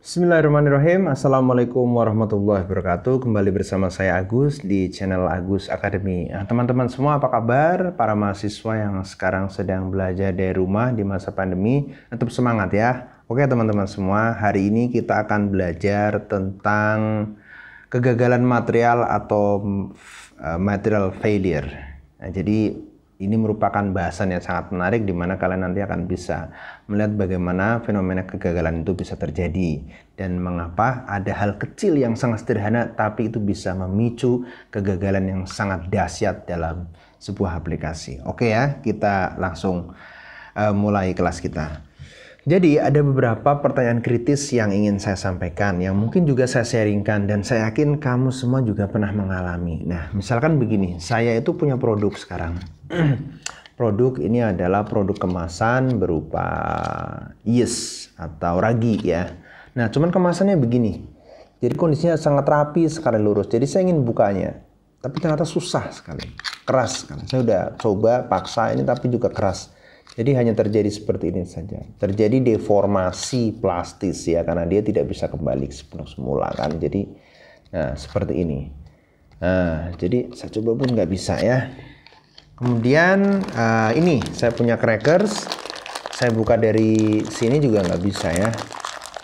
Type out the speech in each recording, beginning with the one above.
Bismillahirrahmanirrahim. Assalamualaikum warahmatullahi wabarakatuh. Kembali bersama saya Agus di channel Agus Academy. Nah, teman-teman semua apa kabar? Para mahasiswa yang sekarang sedang belajar dari rumah di masa pandemi, tetap semangat ya. Oke teman-teman semua, hari ini kita akan belajar tentang kegagalan material atau material failure. Nah, jadi ini merupakan bahasan yang sangat menarik di mana kalian nanti akan bisa melihat bagaimana fenomena kegagalan itu bisa terjadi dan mengapa ada hal kecil yang sangat sederhana tapi itu bisa memicu kegagalan yang sangat dahsyat dalam sebuah aplikasi. Oke ya, kita langsung mulai kelas kita. Jadi ada beberapa pertanyaan kritis yang ingin saya sampaikan, yang mungkin juga saya sharingkan dan saya yakin kamu semua juga pernah mengalami. Nah, misalkan begini, saya itu punya produk sekarang. Produk ini adalah produk kemasan berupa yes atau ragi ya. Nah, cuman kemasannya begini. Jadi kondisinya sangat rapi sekali, lurus. Jadi saya ingin bukanya, tapi ternyata susah sekali, keras sekali. Saya udah coba paksa ini tapi juga keras. Jadi hanya terjadi seperti ini saja. Terjadi deformasi plastis ya, karena dia tidak bisa kembali sepenuh semula kan. Jadi nah seperti ini. Nah jadi saya coba pun nggak bisa ya. Kemudian ini saya punya crackers. Saya buka dari sini juga nggak bisa ya.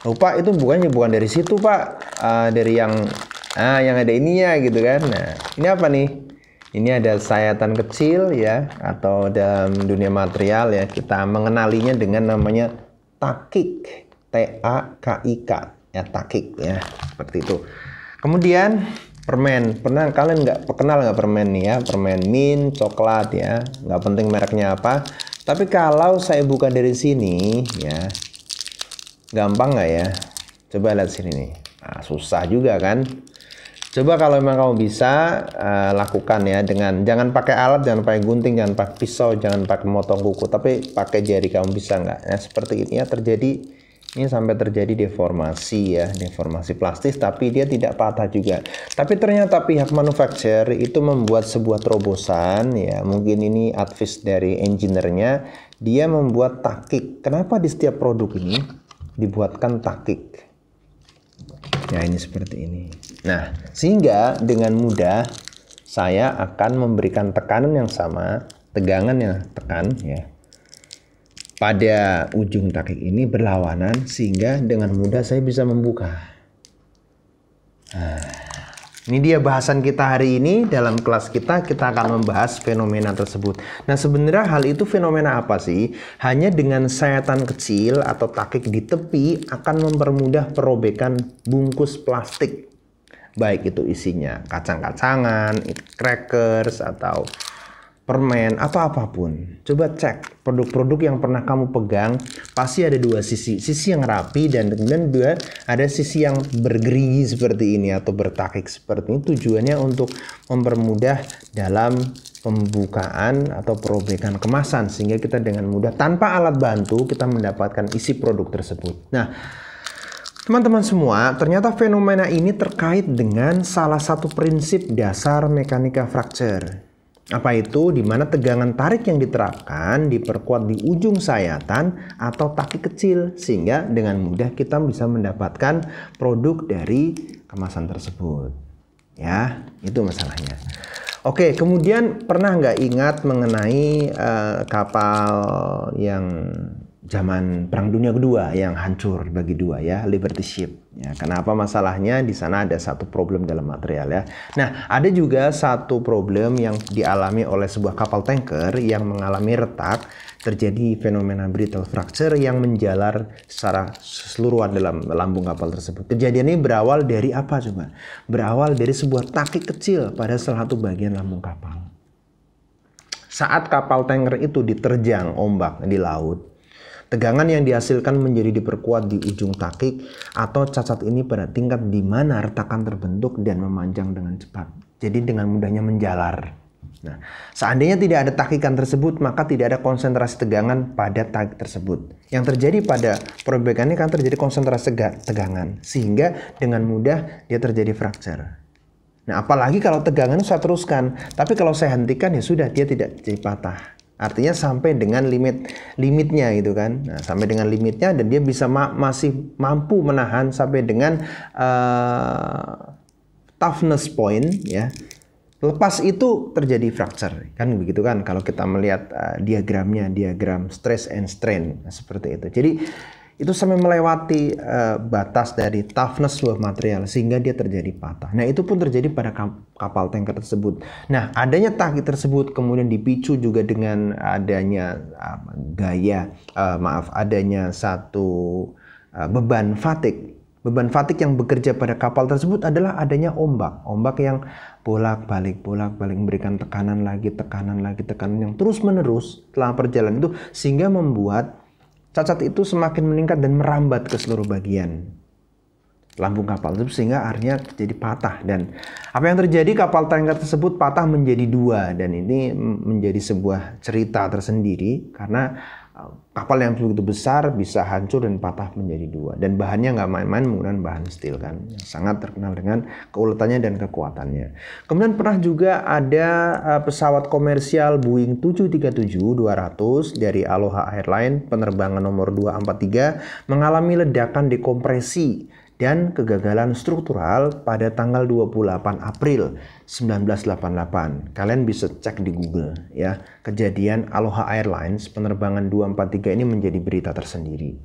Lupa itu bukan dari situ pak. Dari yang ada ininya gitu kan. Nah ini apa nih? Ini ada sayatan kecil ya, atau dalam dunia material ya kita mengenalinya dengan namanya takik, T-A-K-I-K ya, takik ya, seperti itu. Kemudian permen, pernah kalian kenal nggak permen nih ya, permen mint, coklat ya, nggak penting mereknya apa. Tapi kalau saya buka dari sini ya, gampang nggak ya? Coba lihat sini nih, nah, susah juga kan? Coba kalau memang kamu bisa lakukan ya dengan jangan pakai alat, jangan pakai gunting, jangan pakai pisau, jangan pakai motong kuku, tapi pakai jari. Kamu bisa nggak? Ya seperti ini ya, terjadi ini sampai terjadi deformasi ya, deformasi plastis, tapi dia tidak patah juga. Tapi ternyata pihak manufacturer itu membuat sebuah terobosan ya, mungkin ini advice dari engineer-nya, dia membuat takik. Kenapa di setiap produk ini dibuatkan takik? Ya ini seperti ini. Nah, sehingga dengan mudah saya akan memberikan tekanan yang sama, tegangan yang tekan ya, pada ujung takik ini berlawanan sehingga dengan mudah saya bisa membuka. Nah, ini dia bahasan kita hari ini. Dalam kelas kita akan membahas fenomena tersebut. Nah, sebenarnya hal itu fenomena apa sih? Hanya dengan sayatan kecil atau takik di tepi akan mempermudah perobekan bungkus plastik. Baik itu isinya kacang-kacangan, crackers, atau permen, atau apapun. Coba cek produk-produk yang pernah kamu pegang, pasti ada dua sisi. Sisi yang rapi dan kemudian ada sisi yang bergerigi seperti ini atau bertakik seperti ini. Tujuannya untuk mempermudah dalam pembukaan atau perobekan kemasan. Sehingga kita dengan mudah, tanpa alat bantu, kita mendapatkan isi produk tersebut. Nah, teman-teman semua, ternyata fenomena ini terkait dengan salah satu prinsip dasar mekanika fracture. Apa itu? Di mana tegangan tarik yang diterapkan diperkuat di ujung sayatan atau takik kecil, sehingga dengan mudah kita bisa mendapatkan produk dari kemasan tersebut. Ya, itu masalahnya. Oke, kemudian pernah nggak ingat mengenai kapal yang zaman Perang Dunia Kedua yang hancur bagi dua ya, Liberty Ship. Ya, kenapa masalahnya? Di sana ada satu problem dalam material ya. Nah, ada juga satu problem yang dialami oleh sebuah kapal tanker yang mengalami retak, terjadi fenomena brittle fracture yang menjalar secara keseluruhan dalam lambung kapal tersebut. Kejadian ini berawal dari apa coba? Berawal dari sebuah takik kecil pada salah satu bagian lambung kapal. Saat kapal tanker itu diterjang ombak di laut, tegangan yang dihasilkan menjadi diperkuat di ujung takik atau cacat ini pada tingkat di mana retakan terbentuk dan memanjang dengan cepat. Jadi dengan mudahnya menjalar. Nah, seandainya tidak ada takikan tersebut, maka tidak ada konsentrasi tegangan pada takik tersebut. Yang terjadi pada perobekan ini kan terjadi konsentrasi tegangan, sehingga dengan mudah dia terjadi fracture. Nah, apalagi kalau tegangan saya teruskan, tapi kalau saya hentikan ya sudah, dia tidak jadi patah. Artinya sampai dengan limitnya gitu kan. Nah, sampai dengan limitnya dan dia bisa masih mampu menahan sampai dengan toughness point ya. Lepas itu terjadi fracture kan begitu kan kalau kita melihat diagramnya, diagram stress and strain seperti itu. Jadi itu sampai melewati batas dari toughness sebuah material sehingga dia terjadi patah. Nah, itu pun terjadi pada kapal tanker tersebut. Nah, adanya tangki tersebut kemudian dipicu juga dengan adanya adanya satu beban fatigue. Beban fatigue yang bekerja pada kapal tersebut adalah adanya ombak yang bolak-balik memberikan tekanan lagi, tekanan yang terus-menerus setelah perjalanan itu sehingga membuat cacat itu semakin meningkat dan merambat ke seluruh bagian lambung kapal tersebut sehingga akhirnya jadi patah. Dan apa yang terjadi, kapal tanker tersebut patah menjadi dua dan ini menjadi sebuah cerita tersendiri karena kapal yang begitu besar bisa hancur dan patah menjadi dua dan bahannya nggak main-main, menggunakan bahan steel kan yang sangat terkenal dengan keuletannya dan kekuatannya. Kemudian pernah juga ada pesawat komersial Boeing 737-200 dari Aloha Airlines penerbangan nomor 243 mengalami ledakan dekompresi dan kegagalan struktural pada tanggal 28 April 1988. Kalian bisa cek di Google ya. Kejadian Aloha Airlines penerbangan 243 ini menjadi berita tersendiri.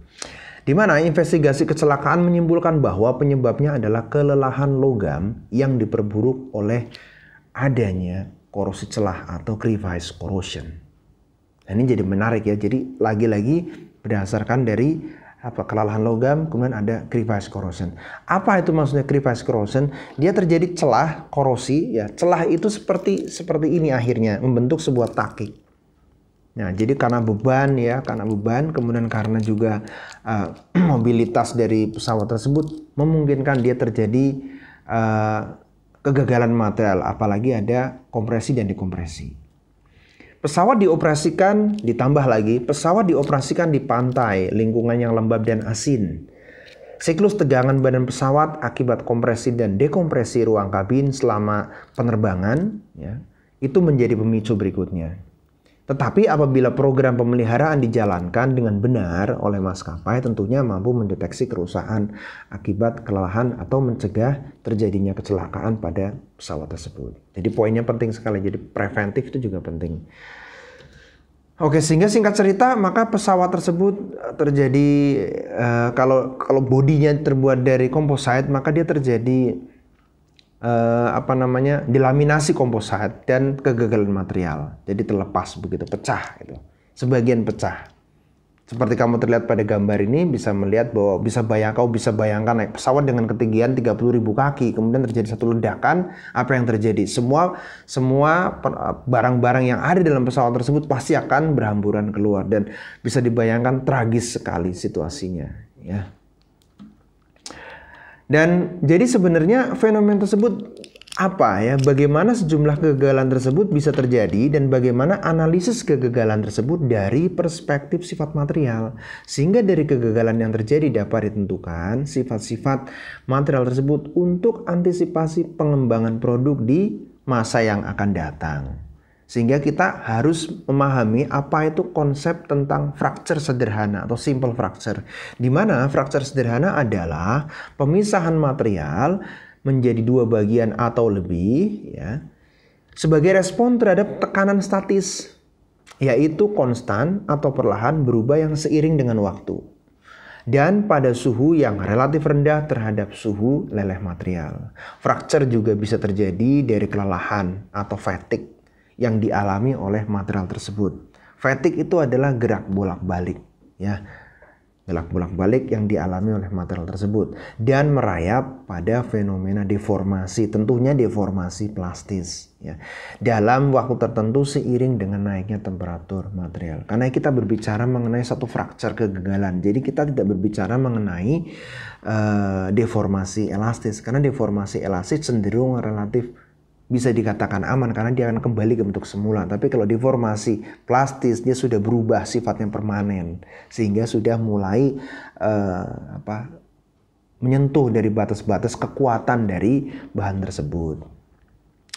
Di mana investigasi kecelakaan menyimpulkan bahwa penyebabnya adalah kelelahan logam yang diperburuk oleh adanya korosi celah atau crevice corrosion. Dan ini jadi menarik ya. Jadi lagi-lagi berdasarkan dari kelelahan logam, kemudian ada crevice corrosion. Apa itu maksudnya crevice corrosion? Dia terjadi celah korosi ya. Celah itu seperti ini akhirnya membentuk sebuah taki. Nah, jadi karena beban kemudian karena juga mobilitas dari pesawat tersebut memungkinkan dia terjadi kegagalan material, apalagi ada kompresi dan dekompresi. Pesawat dioperasikan di pantai, lingkungan yang lembab dan asin. Siklus tegangan badan pesawat akibat kompresi dan dekompresi ruang kabin selama penerbangan ya, itu menjadi pemicu berikutnya. Tetapi apabila program pemeliharaan dijalankan dengan benar oleh maskapai, tentunya mampu mendeteksi kerusakan akibat kelelahan atau mencegah terjadinya kecelakaan pada pesawat tersebut. Jadi poinnya penting sekali, jadi preventif itu juga penting. Oke, sehingga singkat cerita, maka pesawat tersebut terjadi, kalau bodinya terbuat dari komposit, maka dia terjadi delaminasi komposit dan kegagalan material. Jadi terlepas begitu, pecah gitu. Sebagian pecah. Seperti kamu terlihat pada gambar ini bisa melihat bahwa kau bisa bayangkan naik pesawat dengan ketinggian 30.000 kaki, kemudian terjadi satu ledakan, apa yang terjadi? Semua barang-barang yang ada dalam pesawat tersebut pasti akan berhamburan keluar dan bisa dibayangkan tragis sekali situasinya, ya. Dan jadi sebenarnya fenomena tersebut apa ya? Bagaimana sejumlah kegagalan tersebut bisa terjadi dan bagaimana analisis kegagalan tersebut dari perspektif sifat material. Sehingga dari kegagalan yang terjadi dapat ditentukan sifat-sifat material tersebut untuk antisipasi pengembangan produk di masa yang akan datang. Sehingga kita harus memahami apa itu konsep tentang fracture sederhana atau simple fracture. Di mana fracture sederhana adalah pemisahan material menjadi dua bagian atau lebih ya, sebagai respon terhadap tekanan statis, yaitu konstan atau perlahan berubah yang seiring dengan waktu. Dan pada suhu yang relatif rendah terhadap suhu leleh material. Fracture juga bisa terjadi dari kelelahan atau fatigue yang dialami oleh material tersebut. Fatigue itu adalah gerak bolak-balik ya. Gerak bolak-balik yang dialami oleh material tersebut dan merayap pada fenomena deformasi, tentunya deformasi plastis ya. Dalam waktu tertentu seiring dengan naiknya temperatur material. Karena kita berbicara mengenai satu fracture kegagalan. Jadi kita tidak berbicara mengenai deformasi elastis karena deformasi elastis cenderung relatif bisa dikatakan aman karena dia akan kembali ke bentuk semula. Tapi kalau deformasi plastis dia sudah berubah sifatnya permanen sehingga sudah mulai menyentuh dari batas-batas kekuatan dari bahan tersebut.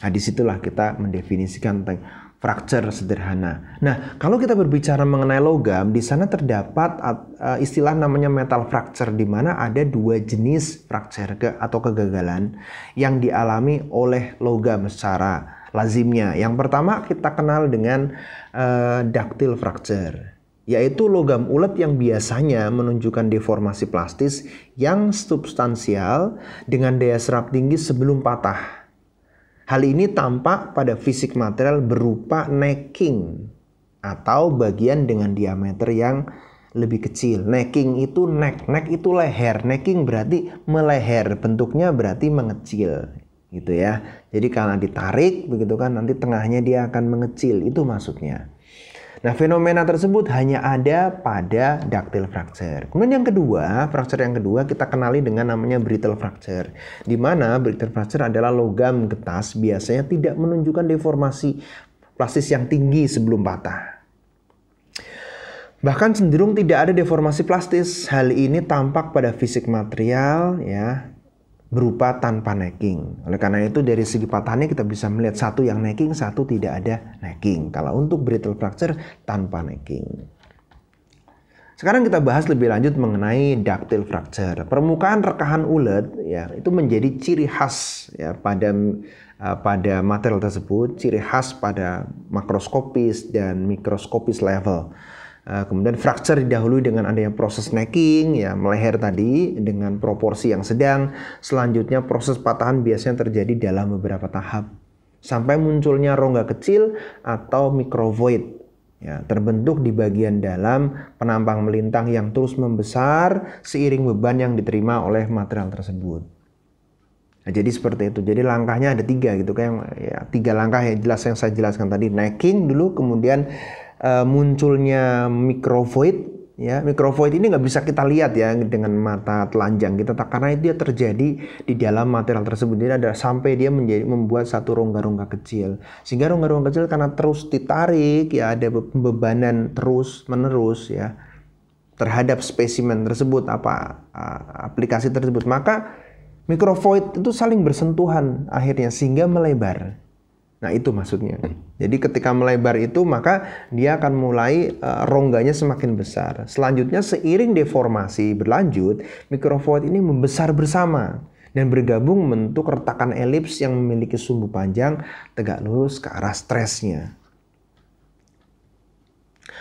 Nah, disitulah kita mendefinisikan tentang fracture sederhana. Nah, kalau kita berbicara mengenai logam, di sana terdapat istilah namanya metal fracture, di mana ada dua jenis fracture atau kegagalan yang dialami oleh logam secara lazimnya. Yang pertama kita kenal dengan ductile fracture, yaitu logam ulet yang biasanya menunjukkan deformasi plastis yang substansial dengan daya serap tinggi sebelum patah. Hal ini tampak pada fisik material berupa necking atau bagian dengan diameter yang lebih kecil. Necking itu neck itu leher, necking berarti meleher, bentuknya berarti mengecil gitu ya. Jadi kalau ditarik begitu kan, nanti tengahnya dia akan mengecil, itu maksudnya. Nah, fenomena tersebut hanya ada pada ductile fracture. Kemudian yang kedua, fracture yang kedua kita kenali dengan namanya brittle fracture. Di mana brittle fracture adalah logam getas biasanya tidak menunjukkan deformasi plastis yang tinggi sebelum patah. Bahkan cenderung tidak ada deformasi plastis. Hal ini tampak pada fisik material ya, berupa tanpa necking. Oleh karena itu dari segi patahannya kita bisa melihat satu yang necking, satu tidak ada necking. Kalau untuk brittle fracture tanpa necking. Sekarang kita bahas lebih lanjut mengenai ductile fracture. Permukaan rekahan ulet ya itu menjadi ciri khas ya pada material tersebut, ciri khas pada makroskopis dan mikroskopis level. Kemudian fracture didahului dengan adanya proses necking ya, meleher tadi dengan proporsi yang sedang. Selanjutnya proses patahan biasanya terjadi dalam beberapa tahap sampai munculnya rongga kecil atau microvoid ya, terbentuk di bagian dalam penampang melintang yang terus membesar seiring beban yang diterima oleh material tersebut. Nah, jadi seperti itu. Jadi langkahnya ada 3 gitu kan ya, 3 langkah yang jelas yang saya jelaskan tadi. Necking dulu, kemudian munculnya microvoid ya. Microvoid ini nggak bisa kita lihat ya dengan mata telanjang kita, karena dia terjadi di dalam material tersebut. Jadi ada sampai dia membuat satu rongga-rongga kecil, sehingga rongga-rongga kecil karena terus ditarik ya, ada bebanan terus menerus ya terhadap spesimen tersebut, aplikasi tersebut, maka microvoid itu saling bersentuhan akhirnya sehingga melebar. Nah, itu maksudnya. Jadi ketika melebar itu maka dia akan mulai rongganya semakin besar. Selanjutnya seiring deformasi berlanjut, microvoid ini membesar bersama dan bergabung membentuk retakan elips yang memiliki sumbu panjang tegak lurus ke arah stresnya.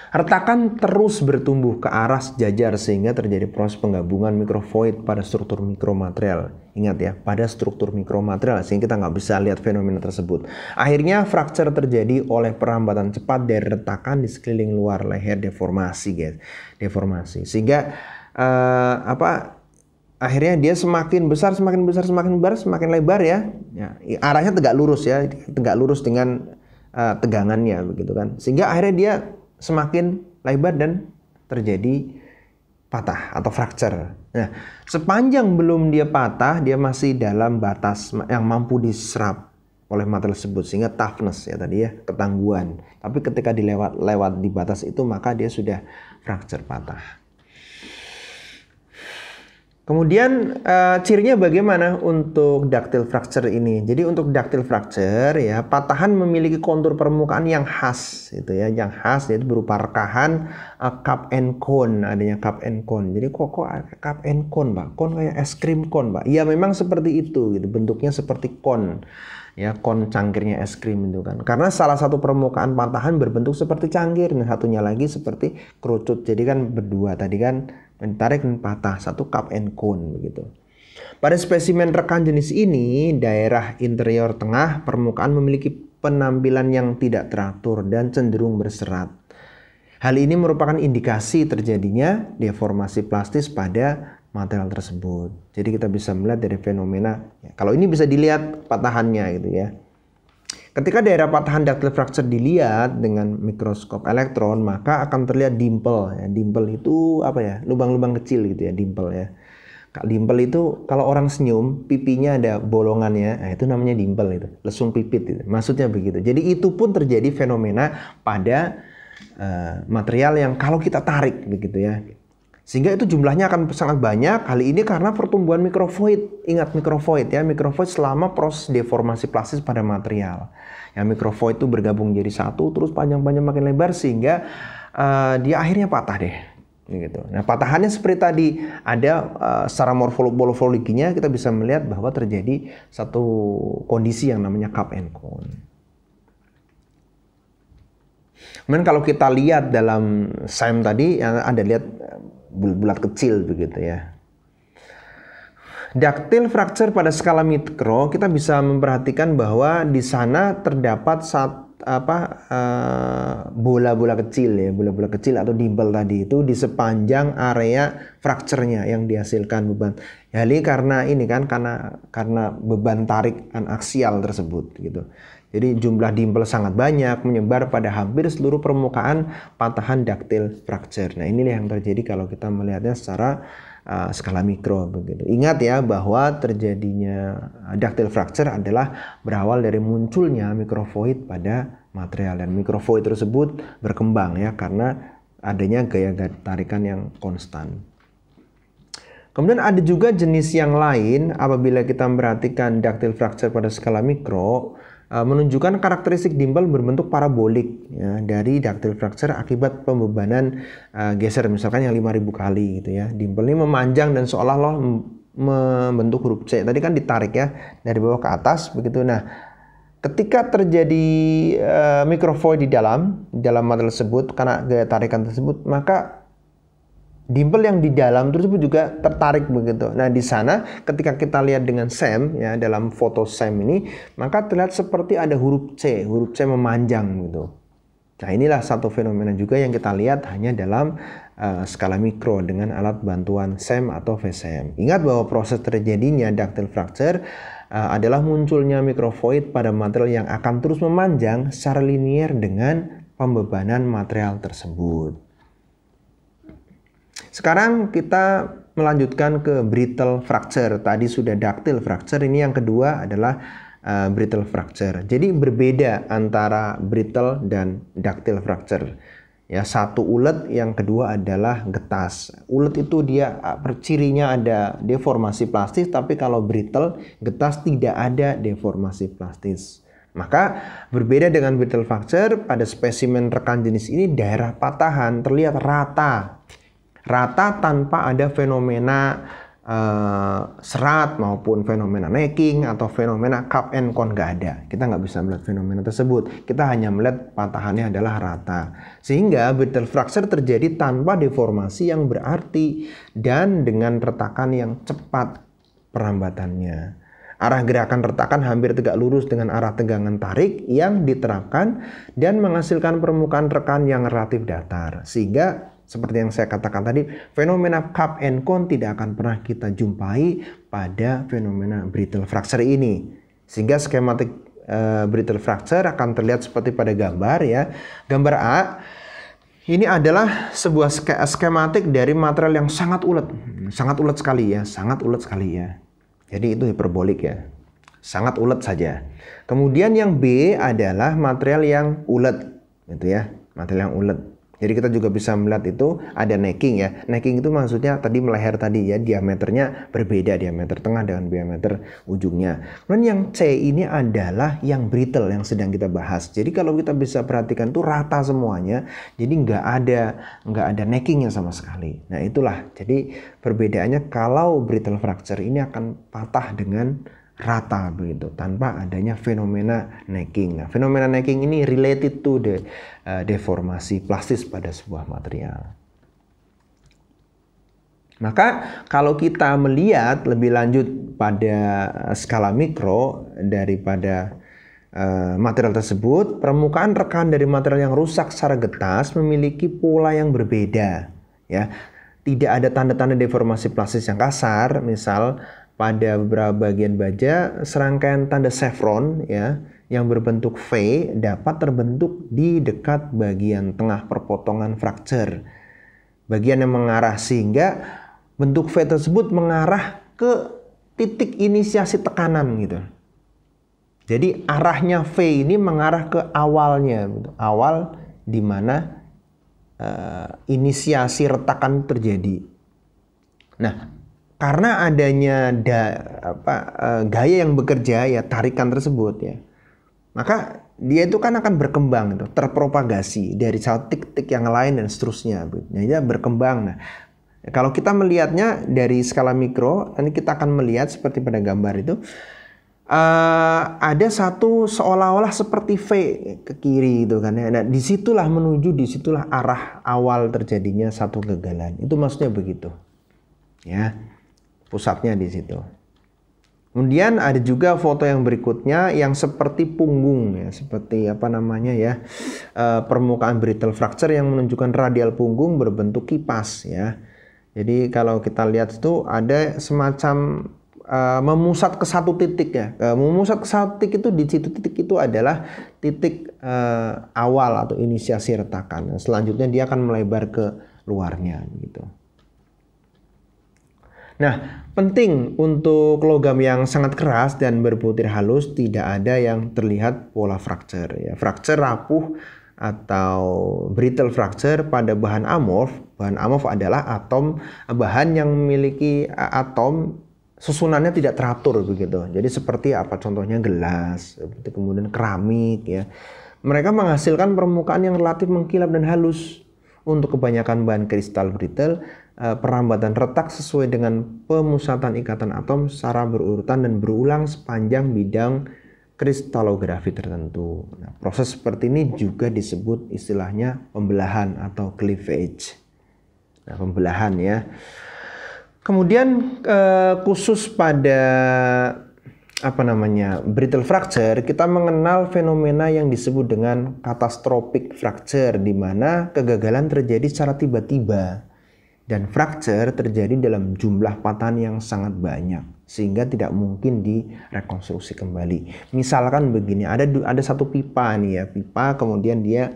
Retakan terus bertumbuh ke arah sejajar sehingga terjadi proses penggabungan microvoid pada struktur mikromaterial. Ingat ya, pada struktur mikromaterial, sehingga kita nggak bisa lihat fenomena tersebut. Akhirnya fracture terjadi oleh perambatan cepat dari retakan di sekeliling luar leher, deformasi guys. Deformasi. Sehingga akhirnya dia semakin besar, semakin lebar ya. Arahnya tegak lurus ya, tegak lurus dengan tegangannya begitu kan. Sehingga akhirnya dia semakin lebar dan terjadi patah atau fracture. Nah, sepanjang belum dia patah, dia masih dalam batas yang mampu diserap oleh material tersebut, sehingga toughness ya tadi ya, ketangguhan. Tapi ketika lewat di batas itu, maka dia sudah fracture, patah. Kemudian cirinya bagaimana untuk ductile fracture ini? Jadi untuk ductile fracture ya, patahan memiliki kontur permukaan yang khas itu ya, yang khas yaitu berupa rekahan cup and cone, adanya cup and cone. Jadi kok cup and cone, Pak? Cone kayak es krim cone, Pak. Ya memang seperti itu gitu, bentuknya seperti cone. Ya, cone cangkirnya es krim itu kan. Karena salah satu permukaan patahan berbentuk seperti cangkir, dan satunya lagi seperti kerucut. Jadi kan berdua tadi kan ditarik dan patah, satu cup and cone begitu. Pada spesimen rekan jenis ini, daerah interior tengah permukaan memiliki penampilan yang tidak teratur dan cenderung berserat. Hal ini merupakan indikasi terjadinya deformasi plastis pada material tersebut. Jadi kita bisa melihat dari fenomena ya, kalau ini bisa dilihat patahannya gitu ya. Ketika daerah patahan ductile fracture dilihat dengan mikroskop elektron, maka akan terlihat dimple ya. Dimple itu apa ya? Lubang-lubang kecil gitu ya, dimple ya. Dimple itu kalau orang senyum, pipinya ada bolongannya, nah itu namanya dimple itu, lesung pipit itu. Maksudnya begitu. Jadi itu pun terjadi fenomena pada material yang kalau kita tarik begitu ya. Sehingga itu jumlahnya akan sangat banyak. Hal ini karena pertumbuhan mikrovoid. Ingat mikrovoid ya, mikrovoid selama proses deformasi plastis pada material. Yang mikrovoid itu bergabung jadi satu, terus panjang-panjang makin lebar sehingga dia akhirnya patah deh. Gitu. Nah, patahannya seperti tadi ada secara morfologinya kita bisa melihat bahwa terjadi satu kondisi yang namanya cup and cone. Kemudian kalau kita lihat dalam SEM tadi yang Anda lihat bulat kecil begitu ya. Ductile fracture pada skala mikro kita bisa memperhatikan bahwa di sana terdapat bola-bola kecil ya, bola-bola kecil atau dimple tadi itu di sepanjang area fracture-nya yang dihasilkan beban. Ya, ini karena beban tarikan aksial tersebut gitu. Jadi jumlah dimple sangat banyak menyebar pada hampir seluruh permukaan patahan ductile fracture. Nah, inilah yang terjadi kalau kita melihatnya secara skala mikro begitu. Ingat ya bahwa terjadinya ductile fracture adalah berawal dari munculnya mikrovoid pada material dan mikrovoid tersebut berkembang ya karena adanya gaya tarikan yang konstan. Kemudian ada juga jenis yang lain apabila kita memperhatikan ductile fracture pada skala mikro menunjukkan karakteristik dimple berbentuk parabolik ya, dari ductile fracture akibat pembebanan geser misalkan yang 5.000 kali gitu ya. Dimple ini memanjang dan seolah-olah membentuk huruf C. Tadi kan ditarik ya dari bawah ke atas begitu. Nah, ketika terjadi mikrovoid di dalam material tersebut karena gaya tarikan tersebut, maka dimple yang di dalam tersebut juga tertarik begitu. Nah, di sana ketika kita lihat dengan SEM ya dalam foto SEM ini, maka terlihat seperti ada huruf C memanjang gitu. Nah, inilah satu fenomena juga yang kita lihat hanya dalam skala mikro dengan alat bantuan SEM atau VCM. Ingat bahwa proses terjadinya ductile fracture adalah munculnya mikrovoid pada material yang akan terus memanjang secara linier dengan pembebanan material tersebut. Sekarang kita melanjutkan ke brittle fracture. Tadi sudah ductile fracture, ini yang kedua adalah brittle fracture. Jadi berbeda antara brittle dan ductile fracture. Ya, satu ulet, yang kedua adalah getas. Ulet itu dia cirinya ada deformasi plastis, tapi kalau brittle, getas tidak ada deformasi plastis. Maka berbeda dengan brittle fracture, pada spesimen rekan jenis ini daerah patahan terlihat rata tanpa ada fenomena serat maupun fenomena necking atau fenomena cup and cone, nggak ada. Kita nggak bisa melihat fenomena tersebut. Kita hanya melihat patahannya adalah rata. Sehingga brittle fracture terjadi tanpa deformasi yang berarti dan dengan retakan yang cepat perambatannya. Arah gerakan retakan hampir tegak lurus dengan arah tegangan tarik yang diterapkan dan menghasilkan permukaan rekan yang relatif datar. Sehingga seperti yang saya katakan tadi, fenomena cup and cone tidak akan pernah kita jumpai pada fenomena brittle fracture ini. Sehingga skematik brittle fracture akan terlihat seperti pada gambar ya. Gambar A, ini adalah sebuah skematik dari material yang sangat ulet sekali ya. Jadi itu hiperbolik ya. Sangat ulet saja. Kemudian yang B adalah material yang ulet gitu ya. Material yang ulet. Jadi kita juga bisa melihat itu ada necking ya. Necking itu maksudnya tadi meleher tadi ya, diameternya berbeda, diameter tengah dengan diameter ujungnya. Kemudian yang C ini adalah yang brittle yang sedang kita bahas. Jadi kalau kita bisa perhatikan tuh rata semuanya. Jadi nggak ada neckingnya sama sekali. Nah, itulah. Jadi perbedaannya kalau brittle fracture ini akan patah dengan rata begitu tanpa adanya fenomena necking. Nah, fenomena necking ini related to the deformasi plastis pada sebuah material. Maka kalau kita melihat lebih lanjut pada skala mikro daripada material tersebut, permukaan rekan dari material yang rusak secara getas memiliki pola yang berbeda ya. Tidak ada tanda-tanda deformasi plastis yang kasar, misal pada beberapa bagian baja, serangkaian tanda chevron ya yang berbentuk V dapat terbentuk di dekat bagian tengah perpotongan fracture. Bagian yang mengarah sehingga bentuk V tersebut mengarah ke titik inisiasi tekanan gitu. Jadi arahnya V ini mengarah ke awalnya, gitu. Awal di mana inisiasi retakan terjadi. Nah, karena adanya gaya yang bekerja ya tarikan tersebut ya, maka dia itu kan akan berkembang gitu, terpropagasi dari satu titik yang lain dan seterusnya. Nah, dia berkembang. Nah, kalau kita melihatnya dari skala mikro, nanti kita akan melihat seperti pada gambar itu ada satu seolah-olah seperti V ke kiri gitu kan ya. Nah, disitulah arah awal terjadinya satu kegagalan. Itu maksudnya begitu. Ya. Pusatnya di situ. Kemudian ada juga foto yang berikutnya yang seperti punggung ya, seperti permukaan brittle fracture yang menunjukkan radial punggung berbentuk kipas ya. Jadi kalau kita lihat itu ada semacam memusat ke satu titik ya. Memusat ke satu titik itu, di situ titik itu adalah titik awal atau inisiasi retakan. Selanjutnya dia akan melebar ke luarnya gitu. Nah, penting untuk logam yang sangat keras dan berbutir halus tidak ada yang terlihat pola fracture ya. Fracture rapuh atau brittle fracture pada bahan amorf. Bahan amorf adalah bahan yang memiliki atom susunannya tidak teratur begitu. Jadi seperti apa contohnya gelas, kemudian keramik ya. Mereka menghasilkan permukaan yang relatif mengkilap dan halus. Untuk kebanyakan bahan kristal brittle, perlambatan retak sesuai dengan pemusatan ikatan atom secara berurutan dan berulang sepanjang bidang kristalografi tertentu. Nah, proses seperti ini juga disebut istilahnya pembelahan atau cleavage. Nah, pembelahan ya. Kemudian khusus pada brittle fracture, kita mengenal fenomena yang disebut dengan catastrophic fracture, di mana kegagalan terjadi secara tiba-tiba dan fracture terjadi dalam jumlah patahan yang sangat banyak sehingga tidak mungkin direkonstruksi kembali. Misalkan begini, ada satu pipa nih ya, pipa kemudian dia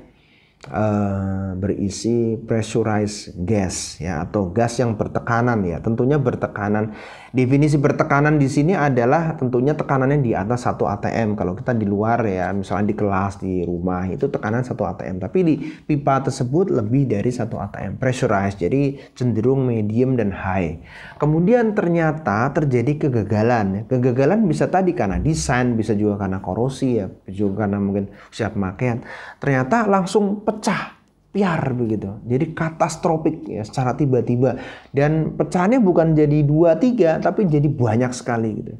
berisi pressurized gas ya, atau gas yang bertekanan ya. Tentunya bertekanan. Definisi bertekanan di sini adalah tentunya tekanannya di atas 1 atm. Kalau kita di luar ya, misalnya di kelas, di rumah, itu tekanan 1 atm. Tapi di pipa tersebut lebih dari 1 atm. Pressurized, jadi cenderung medium dan high. Kemudian ternyata terjadi kegagalan. Kegagalan bisa tadi karena desain, bisa juga karena korosi ya, juga karena mungkin usia pemakaian. Ternyata langsung pecah, piar begitu. Jadi katastrofik ya, secara tiba-tiba. Dan pecahannya bukan jadi 2-3 tapi jadi banyak sekali gitu.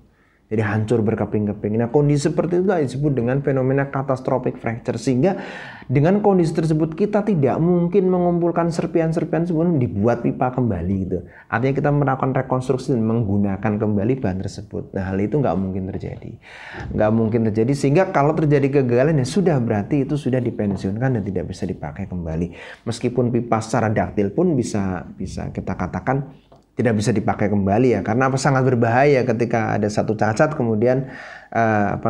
Jadi hancur berkeping-keping. Nah, kondisi seperti itu disebut dengan fenomena catastrophic fracture. Sehingga dengan kondisi tersebut kita tidak mungkin mengumpulkan serpian-serpian sebelum dibuat pipa kembali gitu. Artinya kita melakukan rekonstruksi dan menggunakan kembali bahan tersebut. Nah, hal itu nggak mungkin terjadi. Nggak mungkin terjadi, sehingga kalau terjadi kegagalan ya sudah, berarti itu sudah dipensiunkan dan tidak bisa dipakai kembali. Meskipun pipa secara daktil pun bisa kita katakan tidak bisa dipakai kembali ya, karena sangat berbahaya ketika ada satu cacat kemudian ada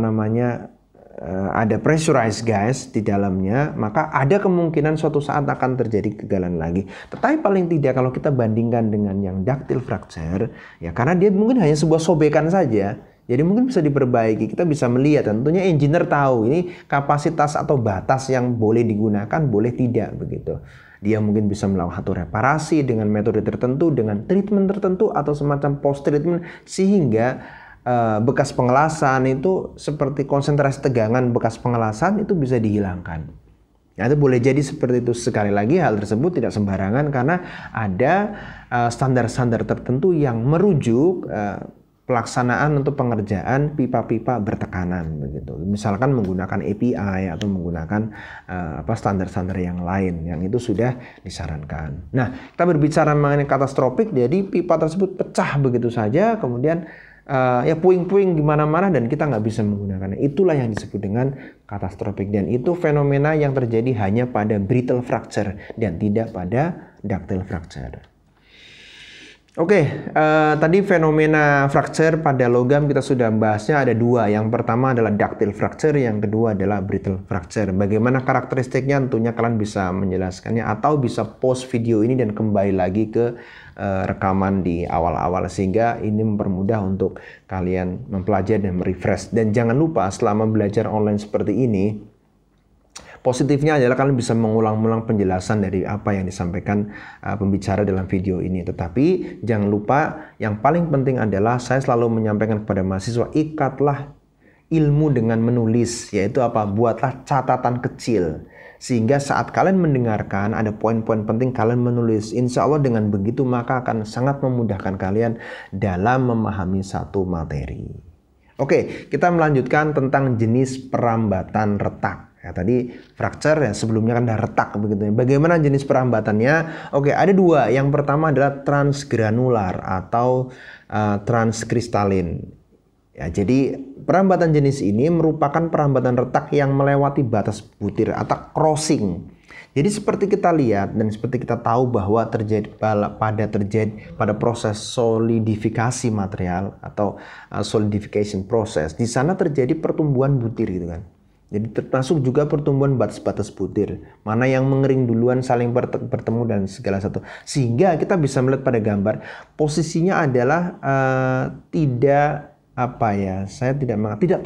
pressurized gas di dalamnya, maka ada kemungkinan suatu saat akan terjadi kegagalan lagi. Tetapi paling tidak kalau kita bandingkan dengan yang ductile fracture ya, karena dia mungkin hanya sebuah sobekan saja, jadi mungkin bisa diperbaiki. Kita bisa melihat, tentunya engineer tahu ini kapasitas atau batas yang boleh digunakan, boleh tidak begitu. Dia mungkin bisa melakukan satu reparasi dengan metode tertentu, dengan treatment tertentu, atau semacam post treatment, sehingga bekas pengelasan itu seperti konsentrasi tegangan bekas pengelasan itu bisa dihilangkan. Nah, itu boleh jadi seperti itu. Sekali lagi, hal tersebut tidak sembarangan karena ada standar-standar tertentu yang merujuk pelaksanaan untuk pengerjaan pipa-pipa bertekanan begitu. Misalkan menggunakan API atau menggunakan standar-standar yang lain yang itu sudah disarankan. Nah, kita berbicara mengenai katastrofik, jadi pipa tersebut pecah begitu saja, kemudian ya puing-puing di mana-mana dan kita nggak bisa menggunakannya. Itulah yang disebut dengan katastrofik, dan itu fenomena yang terjadi hanya pada brittle fracture dan tidak pada ductile fracture. Oke, tadi fenomena fracture pada logam kita sudah bahasnya ada dua. Yang pertama adalah ductile fracture, yang kedua adalah brittle fracture. Bagaimana karakteristiknya tentunya kalian bisa menjelaskannya atau bisa pause video ini dan kembali lagi ke rekaman di awal-awal, sehingga ini mempermudah untuk kalian mempelajari dan merefresh. Dan jangan lupa selama belajar online seperti ini, Positifnya adalah kalian bisa mengulang-ulang penjelasan dari apa yang disampaikan pembicara dalam video ini. Tetapi jangan lupa yang paling penting adalah saya selalu menyampaikan kepada mahasiswa, ikatlah ilmu dengan menulis, yaitu apa? Buatlah catatan kecil. Sehingga saat kalian mendengarkan ada poin-poin penting kalian menulis. Insya Allah dengan begitu maka akan sangat memudahkan kalian dalam memahami satu materi. Oke, kita melanjutkan tentang jenis perambatan retak. Ya, tadi fracture ya, sebelumnya kan ada retak begitu. Bagaimana jenis perambatannya? Oke, ada dua. Yang pertama adalah transgranular atau transkristalin. Ya, jadi perambatan jenis ini merupakan perambatan retak yang melewati batas butir atau crossing. Jadi seperti kita lihat dan seperti kita tahu bahwa terjadi pada proses solidifikasi material atau solidification process, di sana terjadi pertumbuhan butir gitu kan. Jadi termasuk juga pertumbuhan batas-batas butir, mana yang mengering duluan saling bertemu dan segala satu. Sehingga kita bisa melihat pada gambar posisinya adalah tidak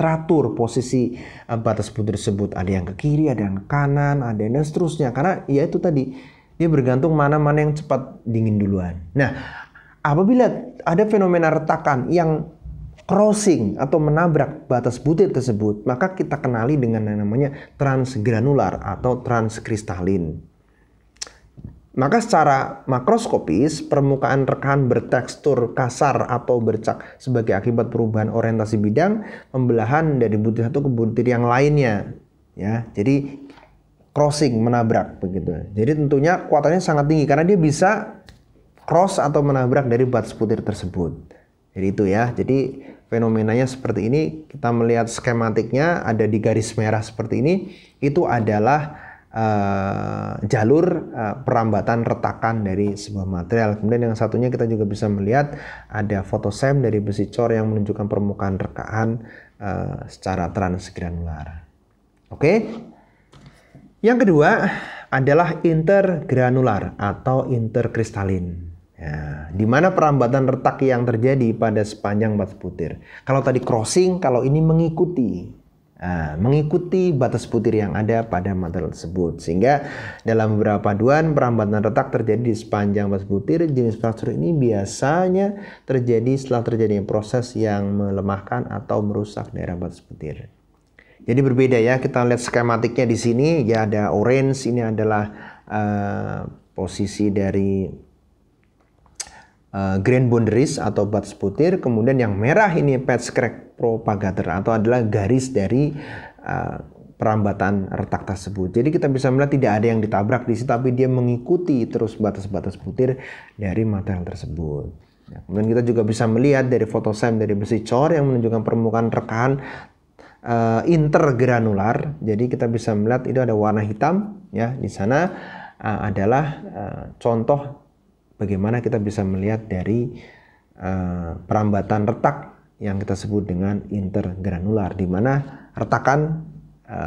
teratur posisi batas butir tersebut. Ada yang ke kiri, ada yang ke kanan, ada yang seterusnya. Karena ya itu tadi, dia bergantung mana-mana yang cepat dingin duluan. Nah, apabila ada fenomena retakan yang crossing atau menabrak batas butir tersebut, maka kita kenali dengan yang namanya transgranular atau transkristalin. Maka secara makroskopis, permukaan rekahan bertekstur kasar atau bercak sebagai akibat perubahan orientasi bidang, pembelahan dari butir satu ke butir yang lainnya. Ya, jadi crossing, menabrak begitu. Jadi tentunya kekuatannya sangat tinggi karena dia bisa cross atau menabrak dari batas butir tersebut. Jadi itu ya. Jadi fenomenanya seperti ini. Kita melihat skematiknya ada di garis merah seperti ini. Itu adalah jalur perambatan retakan dari sebuah material. Kemudian yang satunya kita juga bisa melihat ada foto SEM dari besi cor yang menunjukkan permukaan rekahan secara transgranular. Oke. Yang kedua adalah intergranular atau interkristalin. Ya, di mana perambatan retak yang terjadi pada sepanjang batas butir. Kalau tadi crossing, kalau ini mengikuti batas butir yang ada pada material tersebut. Sehingga dalam beberapa aduan perambatan retak terjadi di sepanjang batas butir. Jenis fracture ini biasanya terjadi setelah terjadinya proses yang melemahkan atau merusak daerah batas butir. Jadi berbeda ya, kita lihat skematiknya di sini ya, ada orange, ini adalah posisi dari grain boundaries atau batas butir. Kemudian yang merah ini patch crack propagator atau adalah garis dari perambatan retak tersebut. Jadi kita bisa melihat tidak ada yang ditabrak di situ, tapi dia mengikuti terus batas-batas butir dari material tersebut. Ya, kemudian kita juga bisa melihat dari foto SEM dari besi cor yang menunjukkan permukaan rekahan intergranular. Jadi kita bisa melihat itu ada warna hitam ya. Di sana adalah contoh bagaimana kita bisa melihat dari perambatan retak yang kita sebut dengan intergranular, di mana retakan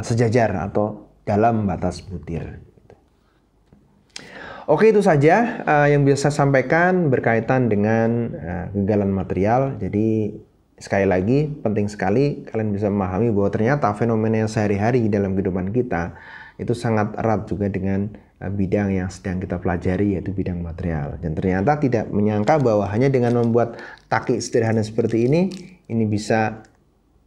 sejajar atau dalam batas butir. Oke, itu saja yang bisa saya sampaikan berkaitan dengan kegagalan material. Jadi sekali lagi penting sekali kalian bisa memahami bahwa ternyata fenomena yang sehari-hari dalam kehidupan kita itu sangat erat juga dengan bidang yang sedang kita pelajari, yaitu bidang material. Dan ternyata tidak menyangka bahwa hanya dengan membuat taki sederhana seperti ini bisa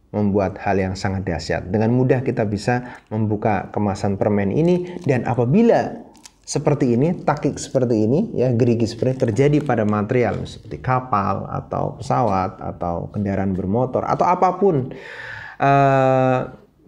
membuat hal yang sangat dahsyat. Dengan mudah kita bisa membuka kemasan permen ini, dan apabila seperti ini, taki seperti ini, ya, gerigi seperti ini terjadi pada material seperti kapal atau pesawat atau kendaraan bermotor atau apapun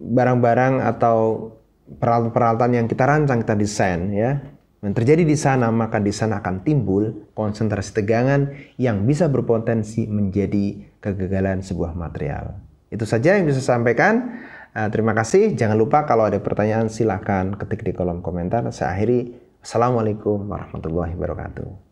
barang-barang atau peralatan-peralatan yang kita rancang, kita desain ya, dan terjadi di sana, maka di sana akan timbul konsentrasi tegangan yang bisa berpotensi menjadi kegagalan sebuah material. Itu saja yang bisa saya sampaikan. Terima kasih. Jangan lupa kalau ada pertanyaan silahkan ketik di kolom komentar. Saya akhiri. Assalamualaikum warahmatullahi wabarakatuh.